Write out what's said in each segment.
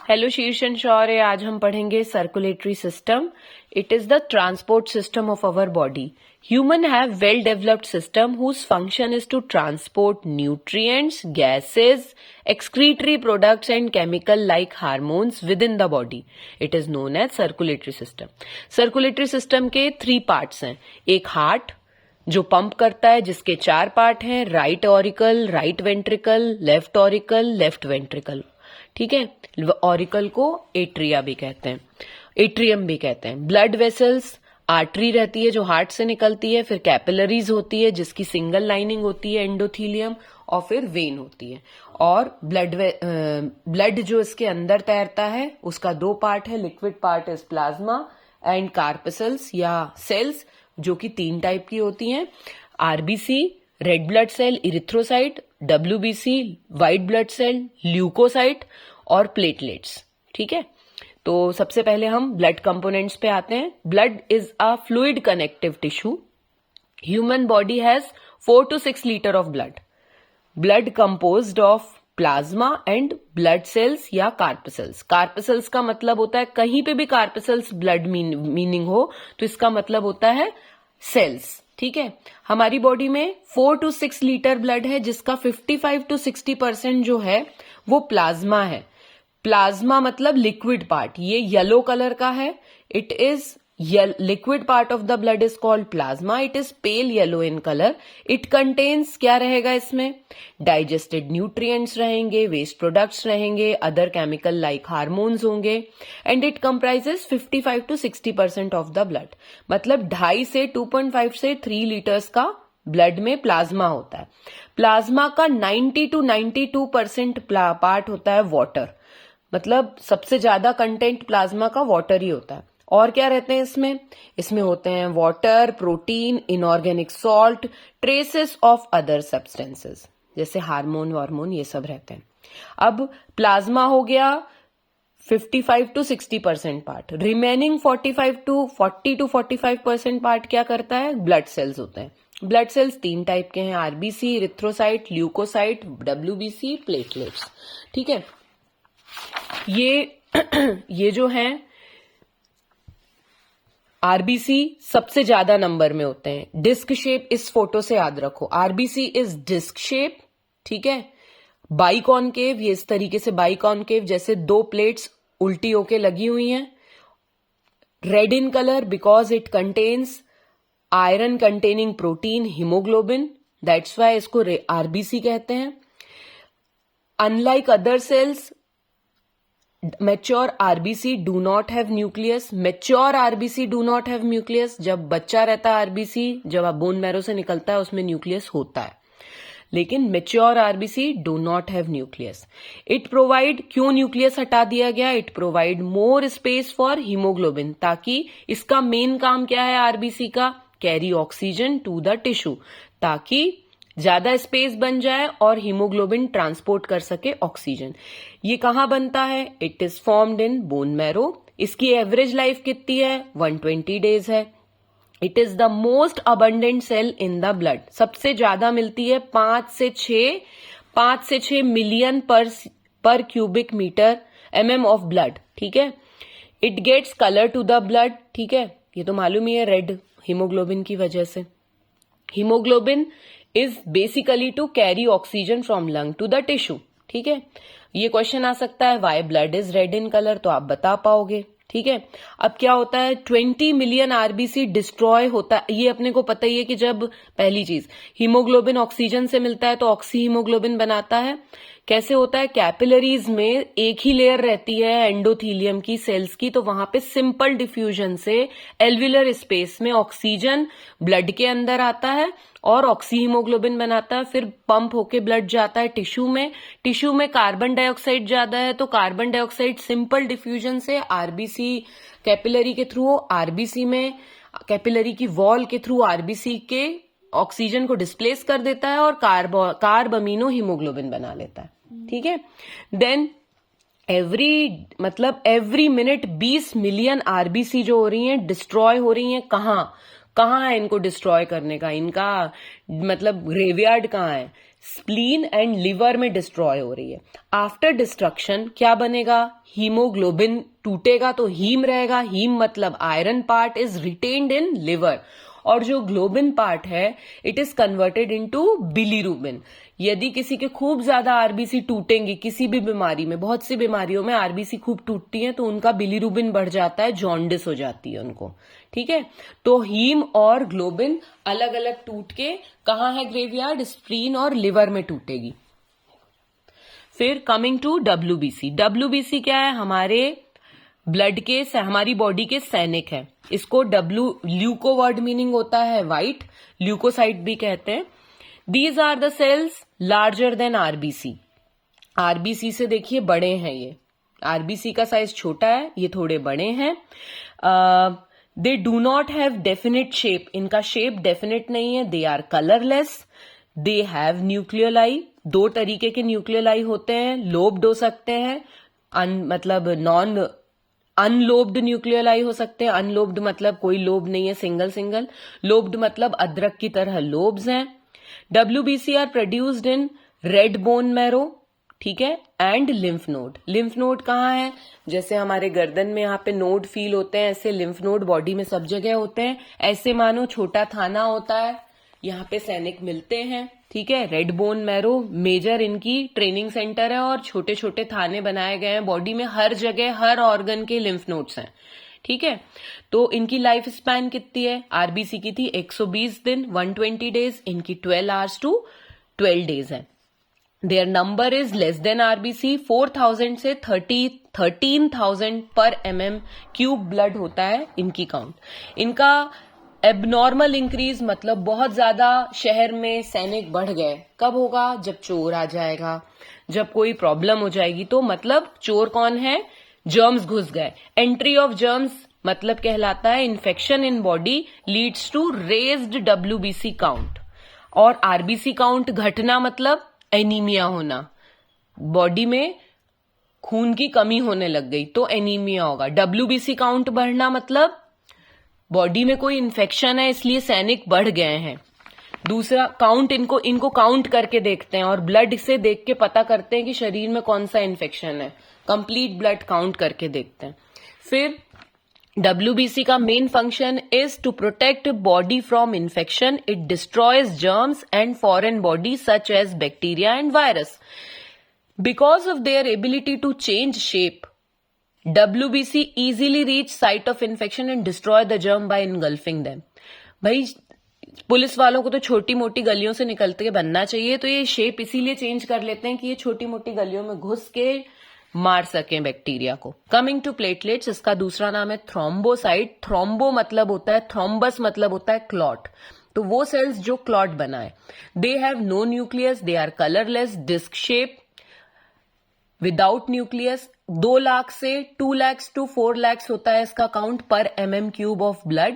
Hello शीर्षन शौर्य, आज हम पढ़ेंगे circulatory system. It is the transport system of our body. Human have well developed system whose function is to transport nutrients, gases, excretory products and chemical like hormones within the body. It is known as circulatory system. Circulatory system के 3 parts हैं. एक heart जो pump करता है, जिसके 4 part हैं, right auricle, right ventricle, left auricle, left ventricle. ठीक है. ऑरिकल को एट्रिया भी कहते हैं, एट्रियम भी कहते हैं. ब्लड वेसल्स, आर्टरी रहती है जो हार्ट से निकलती है, फिर कैपिलरीज होती है जिसकी सिंगल लाइनिंग होती है एंडोथीलियम, और फिर वेन होती है. और ब्लड जो इसके अंदर तैरता है उसका 2 पार्ट है. Liquid part is plasma and corpuscles या सेल्स जो कि 3 टाइप की होती हैं. RBC red blood cell, erythrocyte, WBC white blood cell, leucocyte और प्लेटलेट्स. ठीक है. तो सबसे पहले हम ब्लड कंपोनेंट्स पे आते हैं. Blood is a fluid connective tissue. Human body has 4 to 6 litre of blood. Blood composed of plasma and blood cells या कार्पसल्स. कार्पसल्स का मतलब होता है, कहीं पे भी कार्पसल्स ब्लड मीनिंग हो तो इसका मतलब होता है सेल्स. ठीक है. हमारी बॉडी में 4 to 6 लीटर ब्लड है, जिसका 55 to 60% जो है वो प्लाज्मा है. प्लाज्मा मतलब लिक्विड पार्ट. ये येलो कलर का है. It is liquid part of the blood is called plasma. It is pale yellow in colour. It contains, क्या रहेगा इसमें, डाइजेस्टेड न्यूट्रिएंट्स रहेंगे, वेस्ट प्रोडक्ट्स रहेंगे, अदर केमिकल लाइक हार्मोन्स होंगे. And it comprises 55 to 60% of the blood. मतलब 2.5 से 2.5 से 3 litres का ब्लड में प्लाज्मा होता है. प्लाज्मा का 90 to 92% पार्ट होता है वाटर. मतलब सबसे ज्यादा कंटेंट प्लाज्मा का वाटर ही होता है. और क्या रहते हैं इसमें, इसमें होते हैं water, protein, inorganic salt, traces of other substances जैसे हार्मोन वार्मोन, ये सब रहते हैं. अब प्लाज्मा हो गया 55 to 60% part. Remaining 40 to 45% part क्या करता है, ब्लड सेल्स होते हैं. ब्लड सेल्स 3 टाइप के हैं, RBC, erythrocyte, leucocyte, WBC, platelets. ठीक है. ये जो है आरबीसी सबसे ज्यादा नंबर में होते हैं. डिस्क शेप, इस फोटो से याद रखो, आरबीसी इज डिस्क शेप. ठीक है. बाइकॉनकेव, ये इस तरीके से बाइकॉनकेव जैसे 2 प्लेट्स उल्टी होके लगी हुई हैं. Red in colour because it contains iron containing protein haemoglobin. That's why इसको आरबीसी कहते हैं. Unlike other sales, mature RBC do not have nucleus. Mature RBC do not have nucleus. जब बच्चा रहता है RBC, जब आप बोन मैरो से निकलता है उसमें न्यूक्लियस होता है, लेकिन mature RBC do not have nucleus. It provide, क्यों न्यूक्लियस हटा दिया गया, it provide more space for hemoglobin, ताकि इसका मेन काम क्या है RBC का, carry oxygen to the tissue, ताकि ज्यादा स्पेस बन जाए और हीमोग्लोबिन ट्रांसपोर्ट कर सके ऑक्सीजन. ये कहाँ बनता है, it is formed in bone marrow. इसकी एवरेज लाइफ कितनी है, 120 डेज है. It is the most abundant cell in the blood. सबसे ज्यादा मिलती है 5 से 6 million per cubic metre mm of blood. ठीक है. It gets colour to the blood. ठीक है. ये तो मालूम ही है, रेड हीमोग्लोबिन की वजह से. Haemoglobin is basically to carry oxygen from lung to the tissue. ठीक है. ये क्वेश्चन आ सकता है, why blood is red in color, तो आप बता पाओगे. ठीक है. अब क्या होता है, 20 मिलियन आरबीसी डिस्ट्रॉय होता है. ये अपने को पता ही है कि जब पहली चीज हीमोग्लोबिन ऑक्सीजन से मिलता है तो ऑक्सी हीमोग्लोबिन बनाता है. कैसे होता है, कैपिलरीज में एक ही लेयर रहती है एंडोथीलियम की सेल्स की, तो वहां पे सिंपल डिफ्यूजन से एल्विलर स्पेस में ऑक्सीजन ब्लड के अंदर आता है और ऑक्सी हीमोग्लोबिन बनाता है. फिर पंप होके ब्लड जाता है टिश्यू में. टिश्यू में कार्बन डाइऑक्साइड ज्यादा है तो कार्बन डाइऑक्साइड सिंपल डिफ्यूजन से आरबीसी कैपिलरी के थ्रू, आरबीसी में कैपिलरी की वॉल के थ्रू आरबीसी के ऑक्सीजन को डिस्प्लेस कर देता है और कार्ब अमीनो हीमोग्लोबिन बना लेता है. ठीक है. Then every minute 20 million RBC जो हो रही हैं डिस्ट्रॉय हो रही हैं. कहाँ है इनको डिस्ट्रॉय करने का, इनका मतलब ग्रेवयार्ड कहाँ है, स्प्लीन एंड लिवर में डिस्ट्रॉय हो रही है। आफ्टर डिस्ट्रक्शन क्या बनेगा? हीमोग्लोबिन टूटेगा तो हीम रहेगा, हीम मतलब iron part is retained in liver, और जो ग्लोबिन पार्ट है it is converted into bilirubin. यदि किसी के खूब ज्यादा आरबीसी टूटेंगी, किसी भी बीमारी में, बहुत सी बीमारियों में आरबीसी खूब टूटती है तो उनका बिलीरुबिन बढ़ जाता है, जॉन्डिस हो जाती है उनको। ठीक है, तो हीम और ग्लोबिन अलग अलग टूट के कहाँ है ग्रेवयार्ड? स्प्लीन और लिवर में टूटेगी। फिर कमिंग टू डब्ल्यूबीसी। डब्ल्यूबीसी क्या है? हमारे ब्लड के, हमारी बॉडी के सैनिक है। इसको ल्यूको वर्ड मीनिंग होता है व्हाइट, ल्यूकोसाइट भी कहते हैं। These are the cells larger than RBC. RBC से देखिए बड़े हैं ये, आरबीसी का साइज छोटा है, ये थोड़े बड़े हैं। They do not have definite shape, इनका शेप डेफिनेट नहीं है। They are colourless. They have nucleoli, 2 तरीके के न्यूक्लियोलाई होते हैं, लोब्ड हो सकते हैं, मतलब नॉन अनलोब्ड न्यूक्लियोलाई हो सकते हैं। अनलोब्ड मतलब कोई लोब नहीं है, सिंगल सिंगल। लोब्ड मतलब अदरक की तरह लोब्स हैं। WBC are produced in red bone marrow, ठीक है, and lymph node. Lymph node कहाँ है? जैसे हमारे गर्दन में यहाँ पे नोड फील होते हैं, ऐसे लिम्फ नोड बॉडी में सब जगह होते हैं। ऐसे मानो छोटा थाना होता है, यहाँ पे सैनिक मिलते हैं। ठीक है, रेड बोन मैरो मेजर इनकी ट्रेनिंग सेंटर है और छोटे छोटे थाने बनाए गए हैं बॉडी में, हर जगह हर ऑर्गन के लिम्फ नोड्स हैं। ठीक है, तो इनकी लाइफ स्पैन कितनी है? आरबीसी की थी 120 दिन 120 डेज, इनकी 12 आवर्स टू 12 डेज है। Their number is less than RBC. 4000 से 13,000 पर mm क्यूब ब्लड होता है इनकी काउंट। इनका एबनॉर्मल इंक्रीज मतलब बहुत ज्यादा शहर में सैनिक बढ़ गए, कब होगा? जब चोर आ जाएगा, जब कोई प्रॉब्लम हो जाएगी। तो मतलब चोर कौन है? जर्म्स घुस गए। एंट्री ऑफ जर्म्स मतलब कहलाता है infection in body leads to raised WBC count. और आरबीसी काउंट घटना मतलब एनीमिया होना, बॉडी में खून की कमी होने लग गई तो एनीमिया होगा। WBC काउंट बढ़ना मतलब बॉडी में कोई इन्फेक्शन है इसलिए सैनिक बढ़ गए हैं। दूसरा काउंट, इनको काउंट करके देखते हैं और ब्लड से देख के पता करते हैं कि शरीर में कौन सा इन्फेक्शन है। कंप्लीट ब्लड काउंट करके देखते हैं। फिर WBC का main function is to protect body from infection. It destroys germs and foreign body such as bacteria and virus. Because of their ability to change shape, WBC easily reach site of infection and destroy the germ by engulfing them। भाई police वालों को तो छोटी मोटी गलियों से निकलते के बनना चाहिए, तो ये शेप इसीलिए चेंज कर लेते हैं कि ये छोटी मोटी गलियों में घुस के मार सकें बैक्टीरिया को। कमिंग टू प्लेटलेट्स, इसका दूसरा नाम है थ्रोम्बोसाइट। थ्रोम्बो मतलब होता है, थ्रोम्बस मतलब होता है क्लॉट, तो वो सेल्स जो क्लॉट बनाए। They have no nucleus, they are colourless, disc shape, without nucleus. 2 lakh से 2 लाख टू 4 लाख होता है इसका काउंट पर mm cube of blood.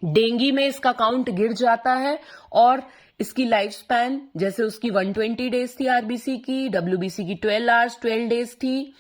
Dinghy में इसका काउंट गिर जाता है और इसकी लाइफ स्पैन, जैसे उसकी 120 डेज थी आरबीसी की, WBC की 12 आवर्स 12 डेज थी,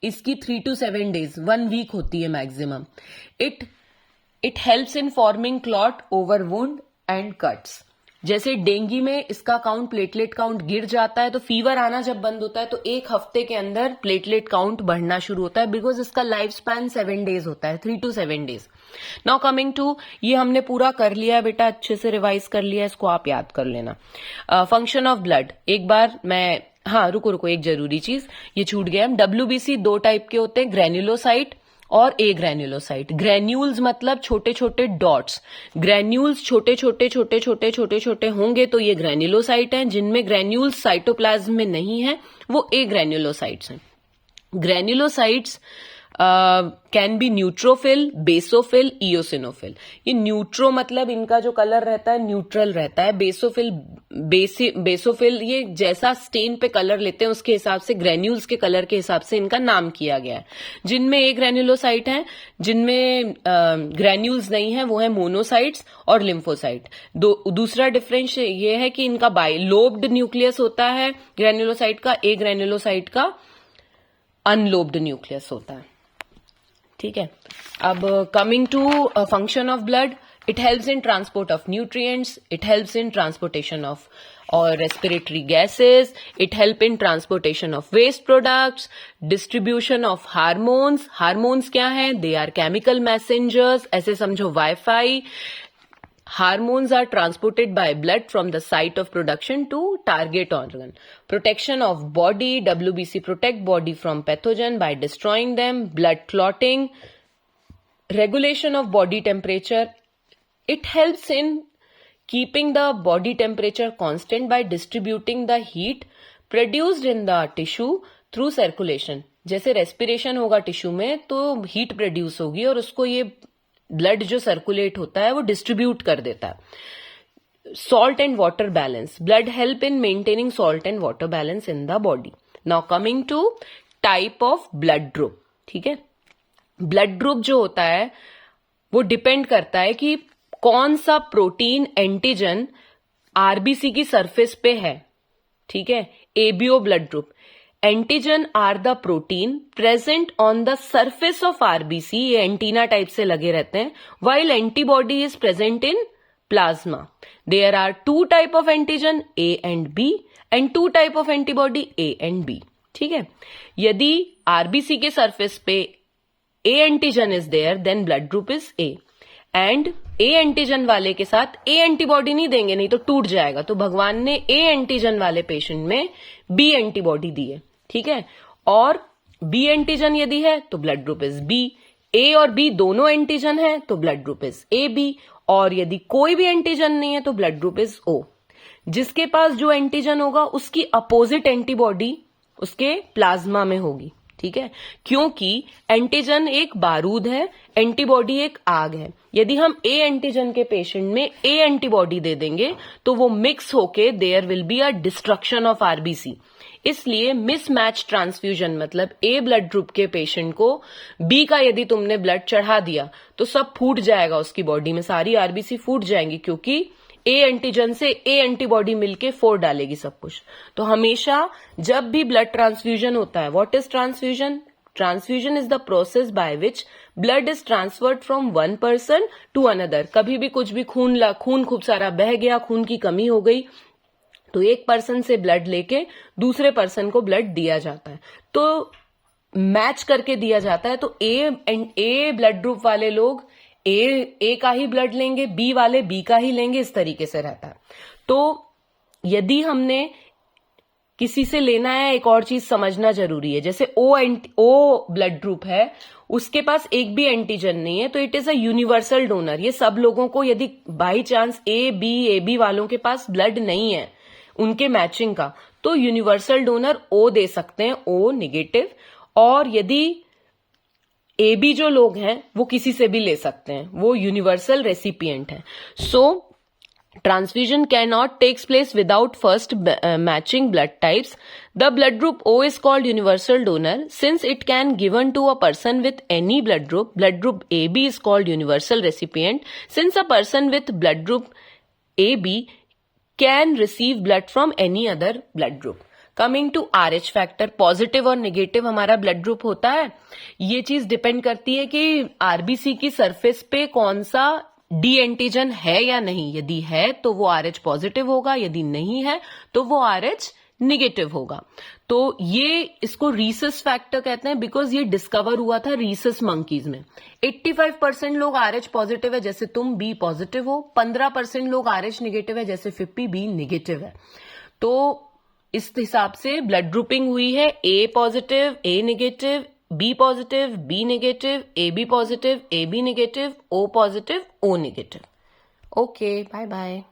इसकी 3 to 7 डेज 1 वीक होती है maximum. It helps in forming clot over wound and cuts. जैसे डेंगी में इसका काउंट, प्लेटलेट काउंट गिर जाता है तो फीवर आना जब बंद होता है तो 1 हफ्ते के अंदर प्लेटलेट काउंट बढ़ना शुरू होता है, बिकॉज इसका लाइफ स्पैन 7 डेज होता है, 3 to 7 days. Now coming to, ये हमने पूरा कर लिया बेटा, अच्छे से रिवाइज कर लिया, इसको आप याद कर लेना। फंक्शन ऑफ ब्लड, एक बार मैं, हाँ रुको एक जरूरी चीज ये छूट गया। WBC 2 टाइप के होते हैं, ग्रेन्युलोसाइट और ए ग्रेन्युलोसाइट। ग्रेन्यूल्स मतलब छोटे छोटे डॉट्स, ग्रेन्यूल्स छोटे छोटे होंगे तो ये ग्रेन्युलोसाइट हैं। जिनमें ग्रेन्यूल्स साइटोप्लाज्म में नहीं है वो ए ग्रेन्युलोसाइट्स हैं। Granulocytes can be neutrophil, basophil, इयोसिनोफिल। ये न्यूट्रो मतलब इनका जो कलर रहता है न्यूट्रल रहता है। बेसोफिल ये जैसा स्टेन पे कलर लेते हैं उसके हिसाब से, ग्रेन्यूल्स के कलर के हिसाब से इनका नाम किया गया है। जिनमें एक ग्रेन्युलोसाइट है, जिनमें ग्रेन्यूल्स नहीं है वो है मोनोसाइट्स और लिम्फोसाइट। दूसरा डिफरेंस ये है कि इनका लोब्ड न्यूक्लियस होता है ग्रेन्युलोसाइट का, एक ग्रेन्युलोसाइट का अनलोब्ड न्यूक्लियस होता है। ठीक है, अब coming to function of blood, it helps in transport of nutrients, it helps in transportation of or respiratory gases. It help in transportation of waste products, distribution of hormones. Hormones क्या है? They are chemical messengers. ऐसे समझो Wi-Fi. Hormones are transported by blood from the site of production to target organ. Protection of body. WBC protect body from pathogen by destroying them. Blood clotting. Regulation of body temperature. It helps in keeping the body temperature constant by distributing the heat produced in the tissue through circulation. जैसे respiration होगा tissue में तो heat produce होगी और उसको ये blood जो circulate होता है वो डिस्ट्रीब्यूट कर देता है. Salt and water balance. Blood help in maintaining salt and water balance in the body. Now coming to type of blood group. ठीक है, ब्लड ग्रुप जो होता है वो डिपेंड करता है कि कौन सा प्रोटीन एंटीजन आरबीसी की सरफेस पे है. ठीक है, ABO blood group. Antigen are the protein present on the surface of RBC. ये एंटीना टाइप से लगे रहते हैं. While antibody is present in plasma. There are two type of antigen, A and B, and two type of antibody, A and B. ठीक है, यदि RBC के surface पे A antigen is there then blood group is A. And A antigen वाले के साथ ए antibody नहीं देंगे, नहीं तो टूट जाएगा. तो भगवान ने ए एंटीजन वाले पेशेंट में बी एंटीबॉडी दी है. ठीक है, और बी एंटीजन यदि है तो blood group is B. A और बी दोनों एंटीजन है तो blood group is A B. और यदि कोई भी एंटीजन नहीं है तो ब्लड ग्रुप इज ओ. जिसके पास जो एंटीजन होगा उसकी अपोजिट एंटीबॉडी उसके प्लाज्मा में होगी. ठीक है, क्योंकि एंटीजन एक बारूद है, एंटीबॉडी एक आग है. यदि हम ए एंटीजन के पेशेंट में ए एंटीबॉडी दे देंगे तो वो मिक्स होके there will be a destruction of RBC. इसलिए मिसमैच ट्रांसफ्यूजन मतलब ए ब्लड ग्रुप के पेशेंट को बी का यदि तुमने ब्लड चढ़ा दिया तो सब फूट जाएगा, उसकी बॉडी में सारी आरबीसी फूट जाएंगी क्योंकि ए एंटीजन से ए एंटीबॉडी मिलके फोड़ डालेगी सब कुछ. तो हमेशा जब भी ब्लड ट्रांसफ्यूजन होता है, what is transfusion? Transfusion is the process by which blood is transferred from one person to another. कभी भी कुछ भी खून खूब सारा बह गया, खून की कमी हो गई तो एक पर्सन से ब्लड लेके दूसरे पर्सन को ब्लड दिया जाता है. तो मैच करके दिया जाता है. तो ए ब्लड ग्रुप वाले लोग ए का ही ब्लड लेंगे, बी वाले बी का ही लेंगे, इस तरीके से रहता है. तो यदि हमने किसी से लेना है, एक और चीज समझना जरूरी है. जैसे ओ ब्लड ग्रुप है, उसके पास एक भी एंटीजन नहीं है तो it is a universal donor. ये सब लोगों को यदि बाई चांस ए बी वालों के पास ब्लड नहीं है उनके मैचिंग का तो यूनिवर्सल डोनर ओ दे सकते हैं, ओ नेगेटिव. और यदि ए बी जो लोग हैं वो किसी से भी ले सकते हैं, वो यूनिवर्सल रेसिपिएंट है. सो transfusion cannot takes place without first matching blood types. The blood group O is called universal donor since it can given to a person with any blood group. Blood group AB is called universal recipient since a person with blood group AB can receive blood from any other blood group. Coming to RH factor, positive और negative हमारा blood group होता है. ये चीज depend करती है कि RBC की सरफेस पे कौन सा डी एंटीजन है या नहीं. यदि है तो वो RH पॉजिटिव होगा, यदि नहीं है तो वो RH नेगेटिव होगा. तो ये इसको रीसस फैक्टर कहते हैं बिकॉज ये डिस्कवर हुआ था रीसस मंकीज में. 85% लोग RH पॉजिटिव है जैसे तुम, बी पॉजिटिव हो. 15% लोग RH नेगेटिव है जैसे फिप्पी, बी नेगेटिव है. तो इस हिसाब से ब्लड ग्रुपिंग हुई है A positive, A negative, B positive, B negative, A B positive, A B negative, O positive, O negative. Okay, bye bye.